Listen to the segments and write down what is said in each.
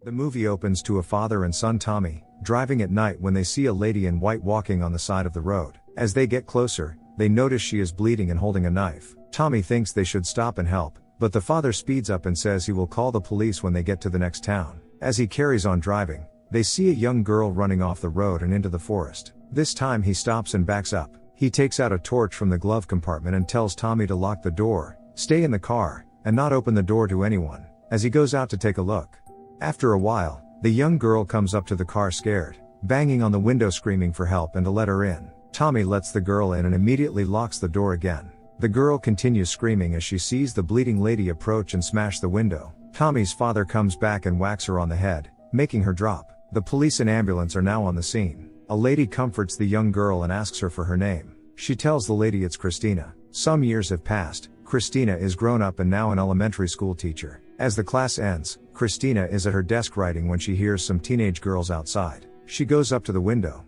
The movie opens to a father and son Tommy, driving at night when they see a lady in white walking on the side of the road. As they get closer, they notice she is bleeding and holding a knife. Tommy thinks they should stop and help, but the father speeds up and says he will call the police when they get to the next town. As he carries on driving, they see a young girl running off the road and into the forest. This time he stops and backs up. He takes out a torch from the glove compartment and tells Tommy to lock the door, stay in the car, and not open the door to anyone, as he goes out to take a look. After a while, the young girl comes up to the car scared, banging on the window screaming for help and to let her in. Tommy lets the girl in and immediately locks the door again. The girl continues screaming as she sees the bleeding lady approach and smash the window. Tommy's father comes back and whacks her on the head, making her drop. The police and ambulance are now on the scene. A lady comforts the young girl and asks her for her name. She tells the lady it's Christina. Some years have passed. Christina is grown up and now an elementary school teacher. As the class ends, Christina is at her desk writing when she hears some teenage girls outside. She goes up to the window.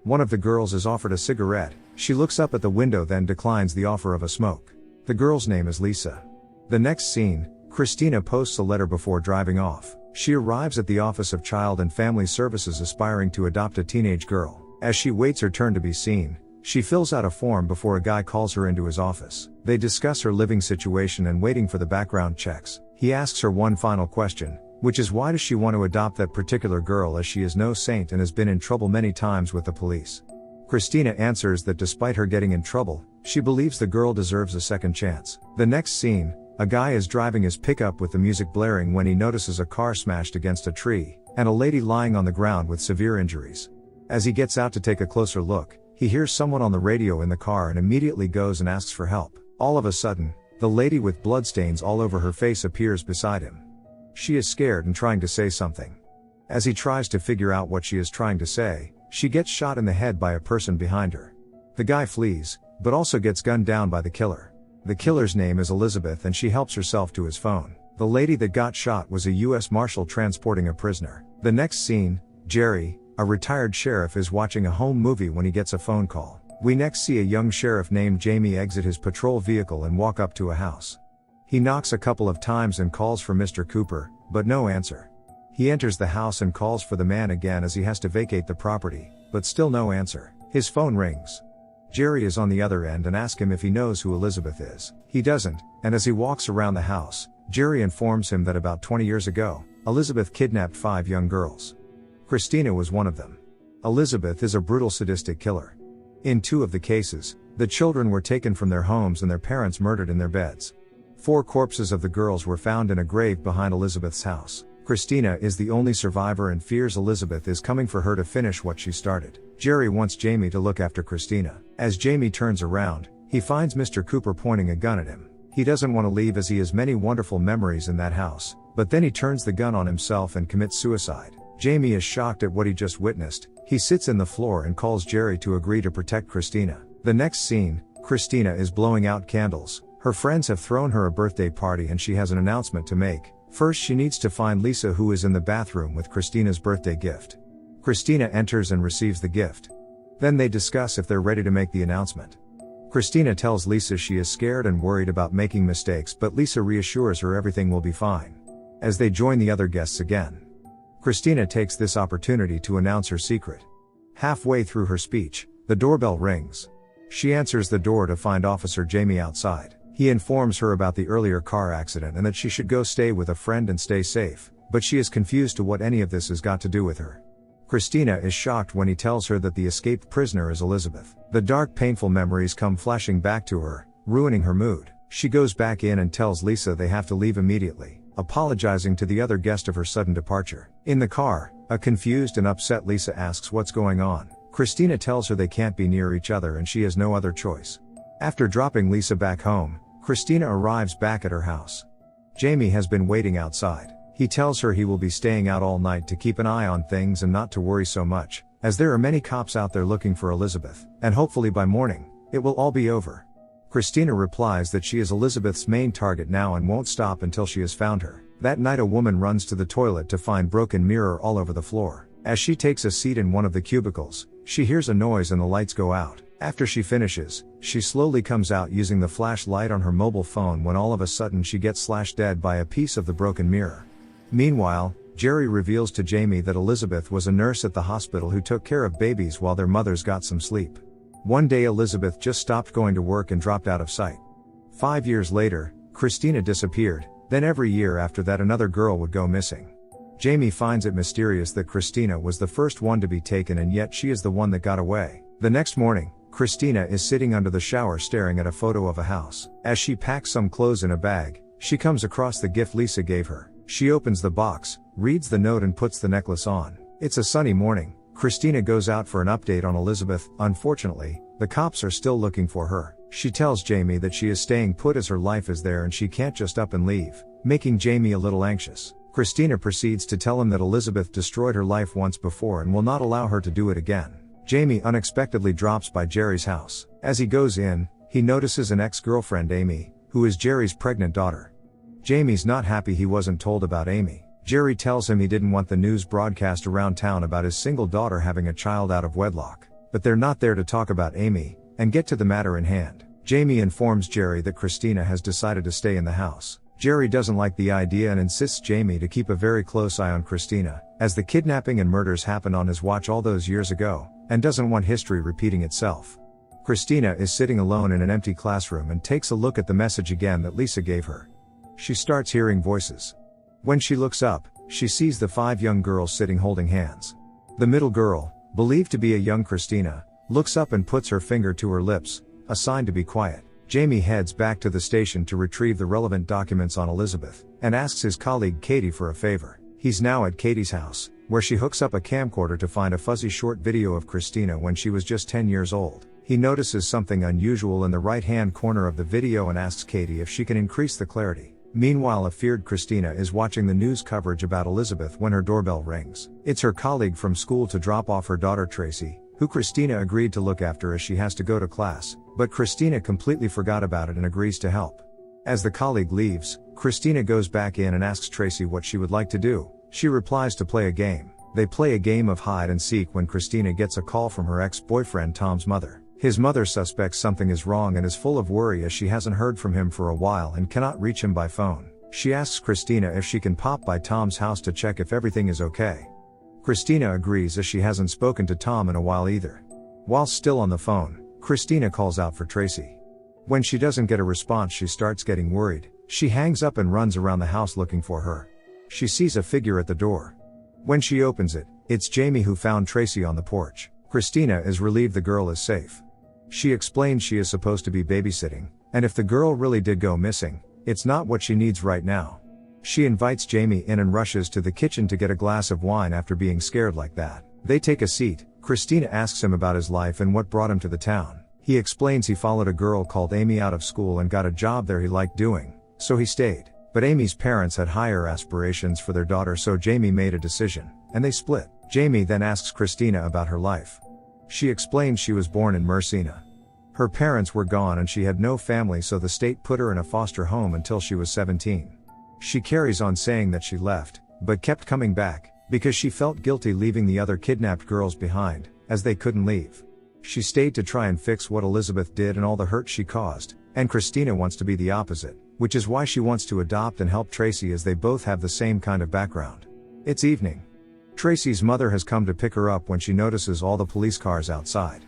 One of the girls is offered a cigarette. She looks up at the window then declines the offer of a smoke. The girl's name is Lisa. The next scene, Christina posts a letter before driving off. She arrives at the Office of Child and Family Services aspiring to adopt a teenage girl. As she waits her turn to be seen, she fills out a form before a guy calls her into his office. They discuss her living situation and waiting for the background checks. He asks her one final question, which is why does she want to adopt that particular girl as she is no saint and has been in trouble many times with the police. Christina answers that despite her getting in trouble, she believes the girl deserves a second chance. The next scene, a guy is driving his pickup with the music blaring when he notices a car smashed against a tree, and a lady lying on the ground with severe injuries. As he gets out to take a closer look, he hears someone on the radio in the car and immediately goes and asks for help. All of a sudden, the lady with bloodstains all over her face appears beside him. She is scared and trying to say something. As he tries to figure out what she is trying to say, she gets shot in the head by a person behind her. The guy flees, but also gets gunned down by the killer. The killer's name is Elizabeth and she helps herself to his phone. The lady that got shot was a U.S. Marshal transporting a prisoner. The next scene, Jerry, a retired sheriff, is watching a home movie when he gets a phone call. We next see a young sheriff named Jamie exit his patrol vehicle and walk up to a house. He knocks a couple of times and calls for Mr. Cooper, but no answer. He enters the house and calls for the man again as he has to vacate the property, but still no answer. His phone rings. Jerry is on the other end and asks him if he knows who Elizabeth is. He doesn't, and as he walks around the house, Jerry informs him that about 20 years ago, Elizabeth kidnapped 5 young girls. Christina was one of them. Elizabeth is a brutal sadistic killer. In 2 of the cases, the children were taken from their homes and their parents murdered in their beds. 4 corpses of the girls were found in a grave behind Elizabeth's house. Christina is the only survivor and fears Elizabeth is coming for her to finish what she started. Jerry wants Jamie to look after Christina. As Jamie turns around, he finds Mr. Cooper pointing a gun at him. He doesn't want to leave as he has many wonderful memories in that house, but then he turns the gun on himself and commits suicide. Jamie is shocked at what he just witnessed. He sits in the floor and calls Jerry to agree to protect Christina. The next scene, Christina is blowing out candles. Her friends have thrown her a birthday party and she has an announcement to make. First, she needs to find Lisa, who is in the bathroom with Christina's birthday gift. Christina enters and receives the gift. Then they discuss if they're ready to make the announcement. Christina tells Lisa she is scared and worried about making mistakes, but Lisa reassures her everything will be fine. As they join the other guests again, Christina takes this opportunity to announce her secret. Halfway through her speech, the doorbell rings. She answers the door to find Officer Jamie outside. He informs her about the earlier car accident and that she should go stay with a friend and stay safe, but she is confused to what any of this has got to do with her. Christina is shocked when he tells her that the escaped prisoner is Elizabeth. The dark, painful memories come flashing back to her, ruining her mood. She goes back in and tells Lisa they have to leave immediately, apologizing to the other guest of her sudden departure. In the car, a confused and upset Lisa asks what's going on. Christina tells her they can't be near each other and she has no other choice. After dropping Lisa back home, Christina arrives back at her house. Jamie has been waiting outside. He tells her he will be staying out all night to keep an eye on things and not to worry so much, as there are many cops out there looking for Elizabeth, and hopefully by morning, it will all be over. Christina replies that she is Elizabeth's main target now and won't stop until she has found her. That night a woman runs to the toilet to find broken mirror all over the floor. As she takes a seat in one of the cubicles, she hears a noise and the lights go out. After she finishes, she slowly comes out using the flashlight on her mobile phone when all of a sudden she gets slashed dead by a piece of the broken mirror. Meanwhile, Jerry reveals to Jamie that Elizabeth was a nurse at the hospital who took care of babies while their mothers got some sleep. One day Elizabeth just stopped going to work and dropped out of sight. 5 years later, Christina disappeared, then every year after that another girl would go missing. Jamie finds it mysterious that Christina was the first one to be taken and yet she is the one that got away. The next morning, Christina is sitting under the shower staring at a photo of a house. As she packs some clothes in a bag, she comes across the gift Lisa gave her. She opens the box, reads the note and puts the necklace on. It's a sunny morning. Christina goes out for an update on Elizabeth. Unfortunately, the cops are still looking for her. She tells Jamie that she is staying put as her life is there and she can't just up and leave, making Jamie a little anxious. Christina proceeds to tell him that Elizabeth destroyed her life once before and will not allow her to do it again. Jamie unexpectedly drops by Jerry's house. As he goes in, he notices an ex-girlfriend, Amy, who is Jerry's pregnant daughter. Jamie's not happy he wasn't told about Amy. Jerry tells him he didn't want the news broadcast around town about his single daughter having a child out of wedlock. But they're not there to talk about Amy, and get to the matter in hand. Jamie informs Jerry that Christina has decided to stay in the house. Jerry doesn't like the idea and insists Jamie to keep a very close eye on Christina, as the kidnapping and murders happened on his watch all those years ago, and doesn't want history repeating itself. Christina is sitting alone in an empty classroom and takes a look at the message again that Lisa gave her. She starts hearing voices. When she looks up, she sees the 5 young girls sitting holding hands. The middle girl, believed to be a young Christina, looks up and puts her finger to her lips, a sign to be quiet. Jamie heads back to the station to retrieve the relevant documents on Elizabeth, and asks his colleague Katie for a favor. He's now at Katie's house, where she hooks up a camcorder to find a fuzzy short video of Christina when she was just 10 years old. He notices something unusual in the right-hand corner of the video and asks Katie if she can increase the clarity. Meanwhile, a feared Christina is watching the news coverage about Elizabeth when her doorbell rings. It's her colleague from school to drop off her daughter Tracy, who Christina agreed to look after as she has to go to class, but Christina completely forgot about it and agrees to help. As the colleague leaves, Christina goes back in and asks Tracy what she would like to do. She replies to play a game. They play a game of hide and seek when Christina gets a call from her ex-boyfriend Tom's mother. His mother suspects something is wrong and is full of worry as she hasn't heard from him for a while and cannot reach him by phone. She asks Christina if she can pop by Tom's house to check if everything is okay. Christina agrees as she hasn't spoken to Tom in a while either. While still on the phone, Christina calls out for Tracy. When she doesn't get a response, she starts getting worried. She hangs up and runs around the house looking for her. She sees a figure at the door. When she opens it, it's Jamie who found Tracy on the porch. Christina is relieved the girl is safe. She explains she is supposed to be babysitting, and if the girl really did go missing, it's not what she needs right now. She invites Jamie in and rushes to the kitchen to get a glass of wine after being scared like that. They take a seat. Christina asks him about his life and what brought him to the town. He explains he followed a girl called Amy out of school and got a job there he liked doing, so he stayed. But Amy's parents had higher aspirations for their daughter, so Jamie made a decision, and they split. Jamie then asks Christina about her life. She explains she was born in Mersina. Her parents were gone and she had no family, so the state put her in a foster home until she was 17. She carries on saying that she left, but kept coming back, because she felt guilty leaving the other kidnapped girls behind, as they couldn't leave. She stayed to try and fix what Elizabeth did and all the hurt she caused, and Christina wants to be the opposite, which is why she wants to adopt and help Tracy as they both have the same kind of background. It's evening. Tracy's mother has come to pick her up when she notices all the police cars outside.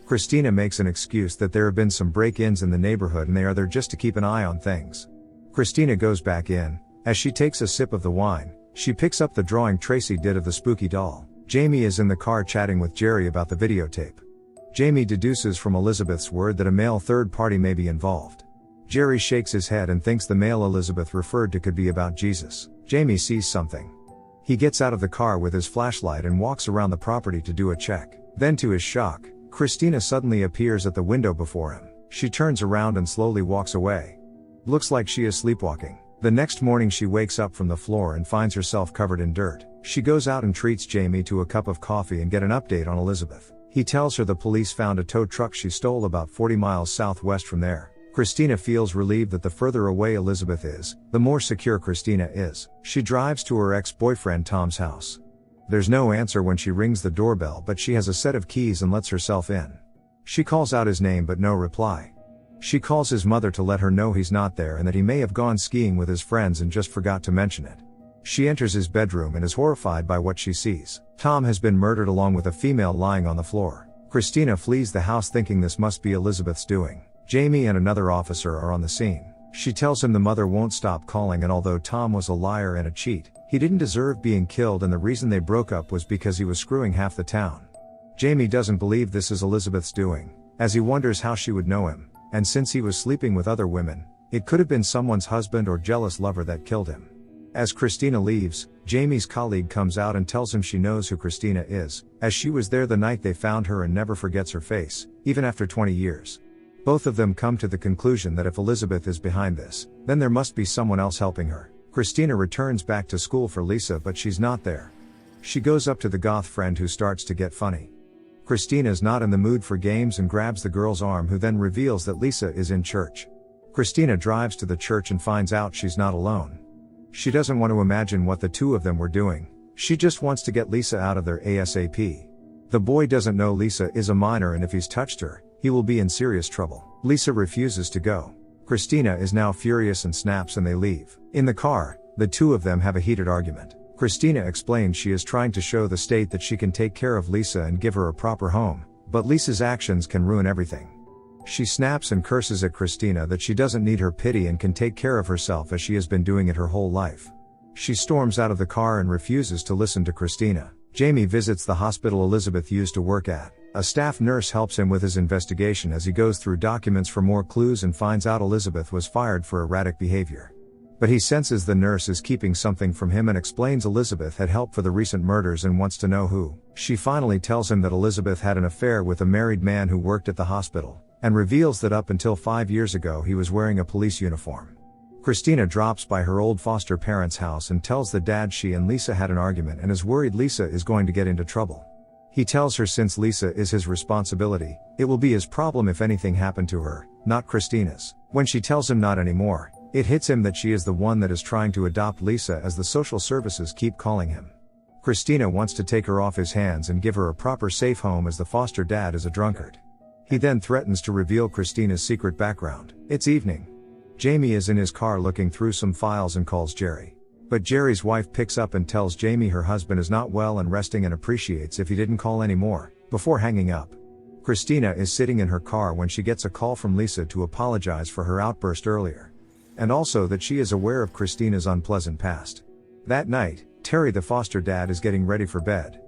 Christina makes an excuse that there have been some break-ins in the neighborhood and they are there just to keep an eye on things. Christina goes back in. As she takes a sip of the wine, she picks up the drawing Tracy did of the spooky doll. Jamie is in the car chatting with Jerry about the videotape. Jamie deduces from Elizabeth's word that a male third party may be involved. Jerry shakes his head and thinks the male Elizabeth referred to could be about Jesus. Jamie sees something. He gets out of the car with his flashlight and walks around the property to do a check. Then, to his shock, Christina suddenly appears at the window before him. She turns around and slowly walks away. Looks like she is sleepwalking. The next morning she wakes up from the floor and finds herself covered in dirt. She goes out and treats Jamie to a cup of coffee and get an update on Elizabeth. He tells her the police found a tow truck she stole about 40 miles southwest from there. Christina feels relieved that the further away Elizabeth is, the more secure Christina is. She drives to her ex-boyfriend Tom's house. There's no answer when she rings the doorbell, but she has a set of keys and lets herself in. She calls out his name but no reply. She calls his mother to let her know he's not there and that he may have gone skiing with his friends and just forgot to mention it. She enters his bedroom and is horrified by what she sees. Tom has been murdered along with a female lying on the floor. Christina flees the house thinking this must be Elizabeth's doing. Jamie and another officer are on the scene. She tells him the mother won't stop calling, and although Tom was a liar and a cheat, he didn't deserve being killed, and the reason they broke up was because he was screwing half the town. Jamie doesn't believe this is Elizabeth's doing, as he wonders how she would know him, and since he was sleeping with other women, it could have been someone's husband or jealous lover that killed him. As Christina leaves, Jamie's colleague comes out and tells him she knows who Christina is, as she was there the night they found her and never forgets her face, even after 20 years. Both of them come to the conclusion that if Elizabeth is behind this, then there must be someone else helping her. Christina returns back to school for Lisa, but she's not there. She goes up to the goth friend, who starts to get funny. Christina's not in the mood for games and grabs the girl's arm, who then reveals that Lisa is in church. Christina drives to the church and finds out she's not alone. She doesn't want to imagine what the two of them were doing. She just wants to get Lisa out of there ASAP. The boy doesn't know Lisa is a minor, and if he's touched her, he will be in serious trouble. Lisa refuses to go. Christina is now furious and snaps, and they leave. In the car, the two of them have a heated argument. Christina explains she is trying to show the state that she can take care of Lisa and give her a proper home, but Lisa's actions can ruin everything. She snaps and curses at Christina that she doesn't need her pity and can take care of herself, as she has been doing it her whole life. She storms out of the car and refuses to listen to Christina. Jamie visits the hospital Elizabeth used to work at. A staff nurse helps him with his investigation as he goes through documents for more clues and finds out Elizabeth was fired for erratic behavior. But he senses the nurse is keeping something from him and explains Elizabeth had helped for the recent murders and wants to know who. She finally tells him that Elizabeth had an affair with a married man who worked at the hospital, and reveals that up until 5 years ago he was wearing a police uniform. Christina drops by her old foster parents' house and tells the dad she and Lisa had an argument and is worried Lisa is going to get into trouble. He tells her since Lisa is his responsibility, it will be his problem if anything happened to her, not Christina's. When she tells him not anymore, it hits him that she is the one that is trying to adopt Lisa, as the social services keep calling him. Christina wants to take her off his hands and give her a proper safe home, as the foster dad is a drunkard. He then threatens to reveal Christina's secret background. It's evening. Jamie is in his car looking through some files and calls Jerry. But Jerry's wife picks up and tells Jamie her husband is not well and resting and appreciates if he didn't call anymore, before hanging up. Christina is sitting in her car when she gets a call from Lisa to apologize for her outburst earlier. And also that she is aware of Christina's unpleasant past. That night, Terry the foster dad is getting ready for bed.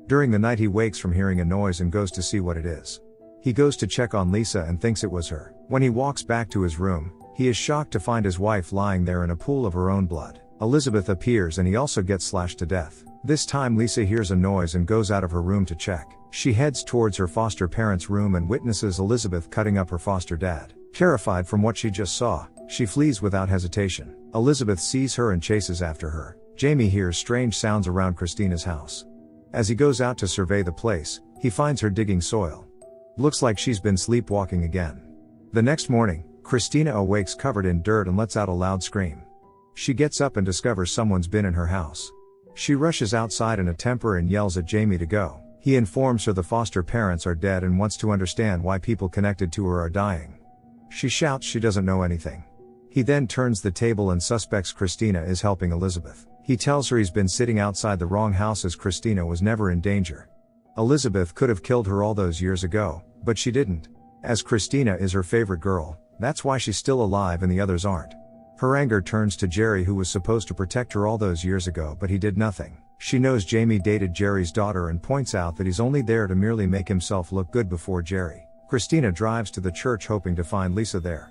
During the night he wakes from hearing a noise and goes to see what it is. He goes to check on Lisa and thinks it was her. When he walks back to his room, he is shocked to find his wife lying there in a pool of her own blood. Elizabeth appears and he also gets slashed to death. This time Lisa hears a noise and goes out of her room to check. She heads towards her foster parents' room and witnesses Elizabeth cutting up her foster dad. Terrified from what she just saw, she flees without hesitation. Elizabeth sees her and chases after her. Jamie hears strange sounds around Christina's house. As he goes out to survey the place, he finds her digging soil. Looks like she's been sleepwalking again. The next morning, Christina awakes covered in dirt and lets out a loud scream. She gets up and discovers someone's been in her house. She rushes outside in a temper and yells at Jamie to go. He informs her the foster parents are dead and wants to understand why people connected to her are dying. She shouts she doesn't know anything. He then turns the table and suspects Christina is helping Elizabeth. He tells her he's been sitting outside the wrong house, as Christina was never in danger. Elizabeth could have killed her all those years ago, but she didn't. As Christina is her favorite girl, that's why she's still alive and the others aren't. Her anger turns to Jerry, who was supposed to protect her all those years ago, but he did nothing. She knows Jamie dated Jerry's daughter and points out that he's only there to merely make himself look good before Jerry. Christina drives to the church hoping to find Lisa there.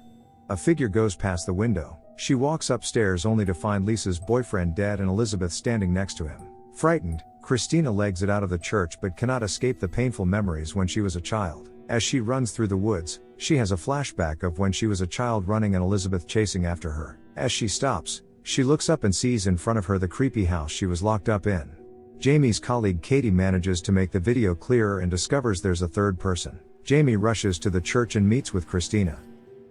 A figure goes past the window. She walks upstairs only to find Lisa's boyfriend dead and Elizabeth standing next to him. Frightened, Christina legs it out of the church but cannot escape the painful memories when she was a child. As she runs through the woods, she has a flashback of when she was a child running and Elizabeth chasing after her. As she stops, she looks up and sees in front of her the creepy house she was locked up in. Jamie's colleague Katie manages to make the video clearer and discovers there's a third person. Jamie rushes to the church and meets with Christina.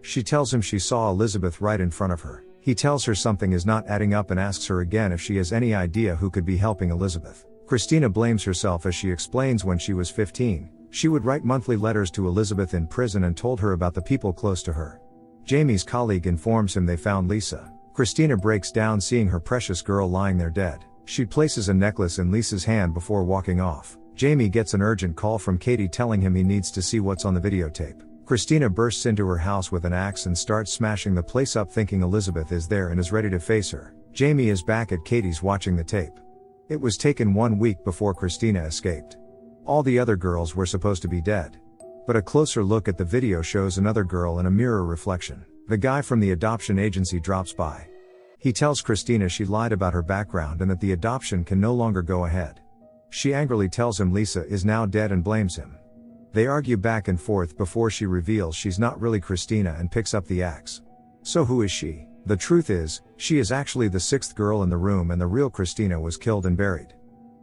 She tells him she saw Elizabeth right in front of her. He tells her something is not adding up and asks her again if she has any idea who could be helping Elizabeth. Christina blames herself as she explains when she was 15, she would write monthly letters to Elizabeth in prison and told her about the people close to her. Jamie's colleague informs him they found Lisa. Christina breaks down seeing her precious girl lying there dead. She places a necklace in Lisa's hand before walking off. Jamie gets an urgent call from Katie telling him he needs to see what's on the videotape. Christina bursts into her house with an axe and starts smashing the place up thinking Elizabeth is there and is ready to face her. Jamie is back at Katie's watching the tape. It was taken 1 week before Christina escaped. All the other girls were supposed to be dead. But a closer look at the video shows another girl in a mirror reflection. The guy from the adoption agency drops by. He tells Christina she lied about her background and that the adoption can no longer go ahead. She angrily tells him Lisa is now dead and blames him. They argue back and forth before she reveals she's not really Christina and picks up the axe. So who is she? The truth is, she is actually the 6th girl in the room and the real Christina was killed and buried.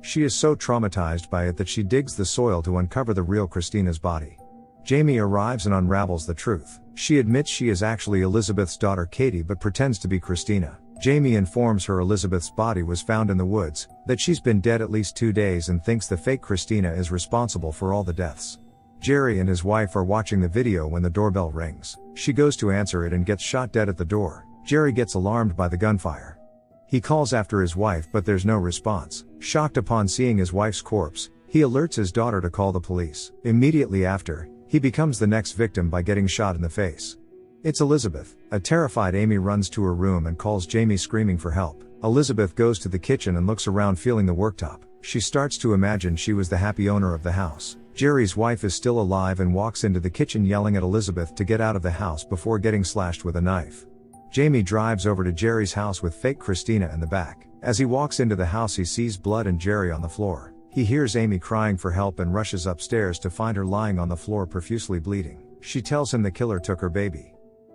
She is so traumatized by it that she digs the soil to uncover the real Christina's body. Jamie arrives and unravels the truth. She admits she is actually Elizabeth's daughter Katie but pretends to be Christina. Jamie informs her Elizabeth's body was found in the woods, that she's been dead at least 2 days and thinks the fake Christina is responsible for all the deaths. Jerry and his wife are watching the video when the doorbell rings. She goes to answer it and gets shot dead at the door. Jerry gets alarmed by the gunfire. He calls after his wife but there's no response. Shocked upon seeing his wife's corpse, he alerts his daughter to call the police. Immediately after, he becomes the next victim by getting shot in the face. It's Elizabeth. A terrified Amy runs to her room and calls Jamie screaming for help. Elizabeth goes to the kitchen and looks around feeling the worktop. She starts to imagine she was the happy owner of the house. Jerry's wife is still alive and walks into the kitchen yelling at Elizabeth to get out of the house before getting slashed with a knife. Jamie drives over to Jerry's house with fake Christina in the back. As he walks into the house he sees blood and Jerry on the floor. He hears Amy crying for help and rushes upstairs to find her lying on the floor profusely bleeding. She tells him the killer took her baby.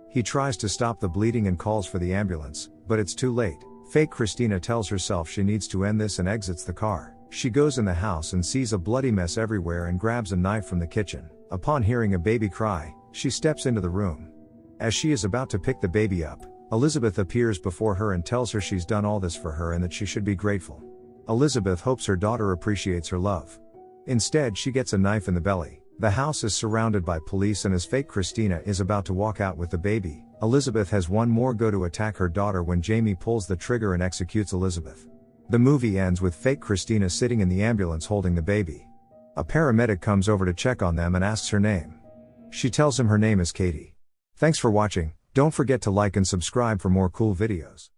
He tries to stop the bleeding and calls for the ambulance, but it's too late. Fake Christina tells herself she needs to end this and exits the car. She goes in the house and sees a bloody mess everywhere and grabs a knife from the kitchen. Upon hearing a baby cry, she steps into the room. As she is about to pick the baby up, Elizabeth appears before her and tells her she's done all this for her and that she should be grateful. Elizabeth hopes her daughter appreciates her love. Instead, she gets a knife in the belly. The house is surrounded by police and as fake Christina is about to walk out with the baby, Elizabeth has one more go to attack her daughter when Jamie pulls the trigger and executes Elizabeth. The movie ends with fake Christina sitting in the ambulance holding the baby. A paramedic comes over to check on them and asks her name. She tells him her name is Katie. Thanks for watching. Don't forget to like and subscribe for more cool videos.